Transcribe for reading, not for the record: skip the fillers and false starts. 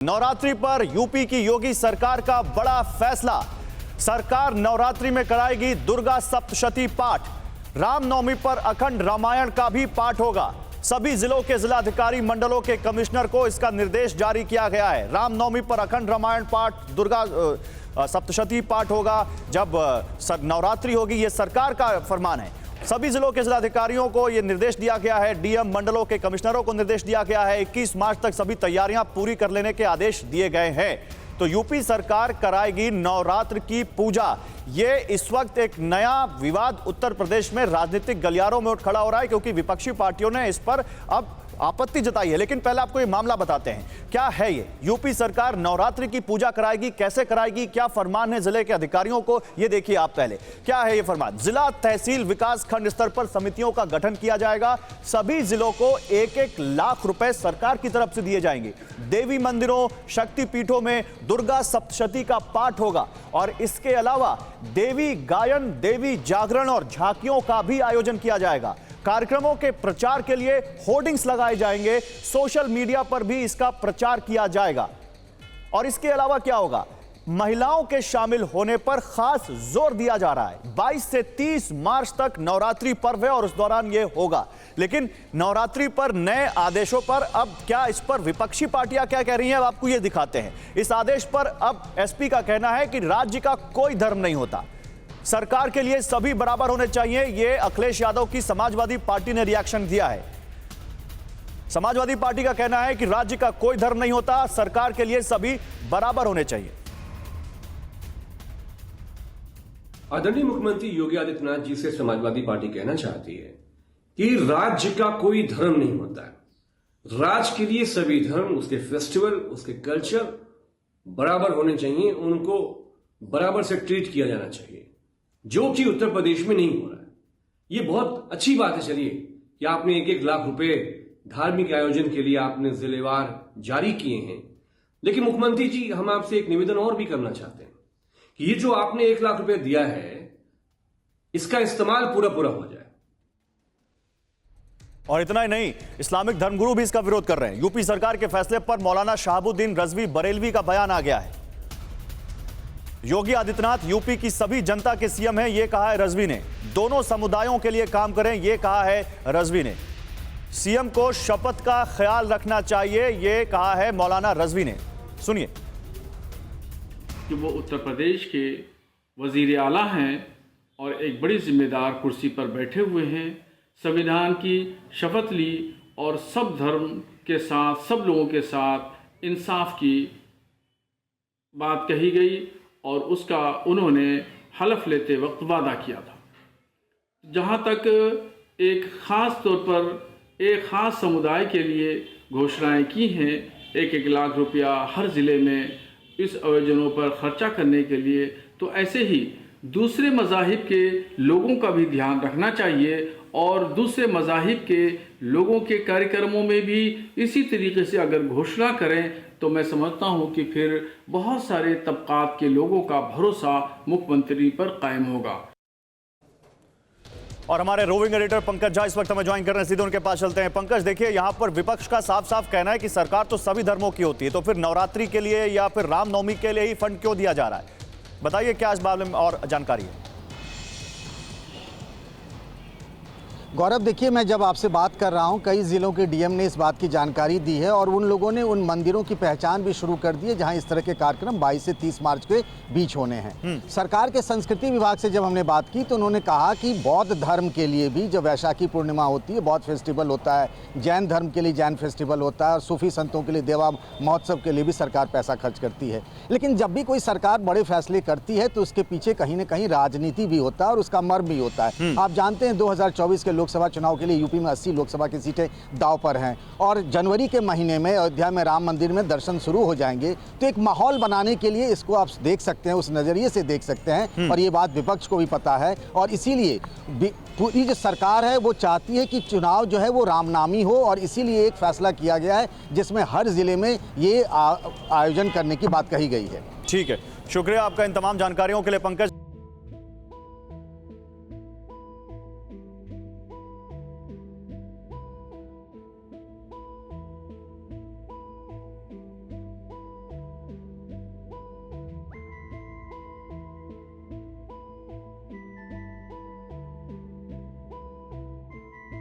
नवरात्रि पर यूपी की योगी सरकार का बड़ा फैसला। सरकार नवरात्रि में कराएगी दुर्गा सप्तशती पाठ। रामनवमी पर अखंड रामायण का भी पाठ होगा। सभी जिलों के जिलाधिकारी मंडलों के कमिश्नर को इसका निर्देश जारी किया गया है। रामनवमी पर अखंड रामायण पाठ, दुर्गा सप्तशती पाठ होगा जब नवरात्रि होगी। यह सरकार का फरमान है। सभी जिलों के जिलाधिकारियों को यह निर्देश दिया गया है। डीएम मंडलों के कमिश्नरों को निर्देश दिया गया है। 21 मार्च तक सभी तैयारियां पूरी कर लेने के आदेश दिए गए हैं। तो यूपी सरकार कराएगी नवरात्र की पूजा। ये इस वक्त एक नया विवाद उत्तर प्रदेश में राजनीतिक गलियारों में उठ खड़ा हो रहा है, क्योंकि विपक्षी पार्टियों ने इस पर अब आपत्ति जताई है। लेकिन पहले आपको ये मामला बताते हैं, क्या है ये यूपी सरकार नवरात्रि की पूजा कराएगी, कैसे कराएगी, क्या फरमान है जिले के अधिकारियों को, ये देखिए आप पहले। क्या है ये फरमान? जिला, तहसील, विकास खंड स्तर पर समितियों का गठन किया जाएगा। सभी जिलों को 1-1 लाख रुपए सरकार की तरफ से दिए जाएंगे। देवी मंदिरों, शक्तिपीठों में दुर्गा सप्तशती का पाठ होगा और इसके अलावा देवी गायन, देवी जागरण और झांकियों का भी आयोजन किया जाएगा। कार्यक्रमों के प्रचार के लिए होर्डिंग्स लगाए जाएंगे। सोशल मीडिया पर भी इसका प्रचार किया जाएगा। और इसके अलावा क्या होगा? महिलाओं के शामिल होने पर खास जोर दिया जा रहा है। 22 से 30 मार्च तक नवरात्रि पर्व है और उस दौरान यह होगा। लेकिन नवरात्रि पर नए आदेशों पर अब क्या इस पर विपक्षी पार्टियां क्या कह रही हैं, अब आपको यह दिखाते हैं। इस आदेश पर अब एसपी का कहना है कि राज्य का कोई धर्म नहीं होता, सरकार के लिए सभी बराबर होने चाहिए। यह अखिलेश यादव की समाजवादी पार्टी ने रिएक्शन दिया है। समाजवादी पार्टी का कहना है कि राज्य का कोई धर्म नहीं होता, सरकार के लिए सभी बराबर होने चाहिए। आदरणीय मुख्यमंत्री योगी आदित्यनाथ जी से समाजवादी पार्टी कहना चाहती है कि राज्य का कोई धर्म नहीं होता है। राज्य के लिए सभी धर्म, उसके फेस्टिवल, उसके कल्चर बराबर होने चाहिए, उनको बराबर से ट्रीट किया जाना चाहिए, जो कि उत्तर प्रदेश में नहीं हो रहा है। यह बहुत अच्छी बात है। चलिए कि आपने 1-1 लाख रुपए धार्मिक आयोजन के लिए आपने जिलेवार जारी किए हैं, लेकिन मुख्यमंत्री जी हम आपसे एक निवेदन और भी करना चाहते हैं कि ये जो आपने 1 लाख रुपए दिया है, इसका इस्तेमाल पूरा हो जाए। और इतना ही नहीं, इस्लामिक धर्मगुरु भी इसका विरोध कर रहे हैं। यूपी सरकार के फैसले पर मौलाना शहाबुद्दीन रजवी बरेलवी का बयान आ गया है। योगी आदित्यनाथ यूपी की सभी जनता के सीएम हैं, यह कहा है रजवी ने। दोनों समुदायों के लिए काम करें, यह कहा है रजवी ने। सीएम को शपथ का ख्याल रखना चाहिए, यह कहा है मौलाना रजवी ने। सुनिए। कि वो उत्तर प्रदेश के वजीर आला हैं और एक बड़ी जिम्मेदार कुर्सी पर बैठे हुए हैं। संविधान की शपथ ली और सब धर्म के साथ, सब लोगों के साथ इंसाफ की बात कही गई और उसका उन्होंने हलफ लेते वक्त वादा किया था। जहाँ तक एक ख़ास तौर पर एक ख़ास समुदाय के लिए घोषणाएं की हैं, 1-1 लाख रुपया हर ज़िले में इस आयोजनों पर खर्चा करने के लिए, तो ऐसे ही दूसरे मज़ाहिब के लोगों का भी ध्यान रखना चाहिए और दूसरे मज़ाहिब के लोगों के कार्यक्रमों में भी इसी तरीके से अगर घोषणा करें तो मैं समझता हूं कि फिर बहुत सारे तबकात के लोगों का भरोसा मुख्यमंत्री पर कायम होगा। और हमारे रोविंग एडिटर पंकज झा इस वक्त हमें ज्वाइन कर रहे हैं, सीधे उनके पास चलते हैं। पंकज, देखिए यहां पर विपक्ष का साफ साफ कहना है कि सरकार तो सभी धर्मों की होती है, तो फिर नवरात्रि के लिए या फिर रामनवमी के लिए ही फंड क्यों दिया जा रहा है? बताइए क्या इस बारे में और जानकारी है। गौरव, देखिए मैं जब आपसे बात कर रहा हूं, कई ज़िलों के डीएम ने इस बात की जानकारी दी है और उन लोगों ने उन मंदिरों की पहचान भी शुरू कर दी है जहां इस तरह के कार्यक्रम 22 से 30 मार्च के बीच होने हैं। सरकार के संस्कृति विभाग से जब हमने बात की तो उन्होंने कहा कि बौद्ध धर्म के लिए भी जब वैशाखी पूर्णिमा होती है, बौद्ध फेस्टिवल होता है, जैन धर्म के लिए जैन फेस्टिवल होता है और सूफी संतों के लिए देवा महोत्सव के लिए भी सरकार पैसा खर्च करती है। लेकिन जब भी कोई सरकार बड़े फैसले करती है तो उसके पीछे कहीं ना कहीं राजनीति भी होता है और उसका मर्म भी होता है। आप जानते हैं 2024 के लोकसभा चुनाव के लिए यूपी में 80 लोकसभा की सीटें दांव पर हैं और जनवरी के महीने में अयोध्या में राम मंदिर में दर्शन शुरू हो जाएंगे। तो एक माहौल बनाने के लिए इसको आप देख सकते हैं, उस नजरिए से देख सकते हैं और ये बात विपक्ष को भी पता है और इसीलिए पूरी जो सरकार है वो चाहती है कि चुनाव जो है वो रामनामी हो और इसीलिए एक फैसला किया गया है जिसमें हर जिले में ये आयोजन करने की बात कही गई है। ठीक है, शुक्रिया आपका इन तमाम जानकारियों के लिए पंकज।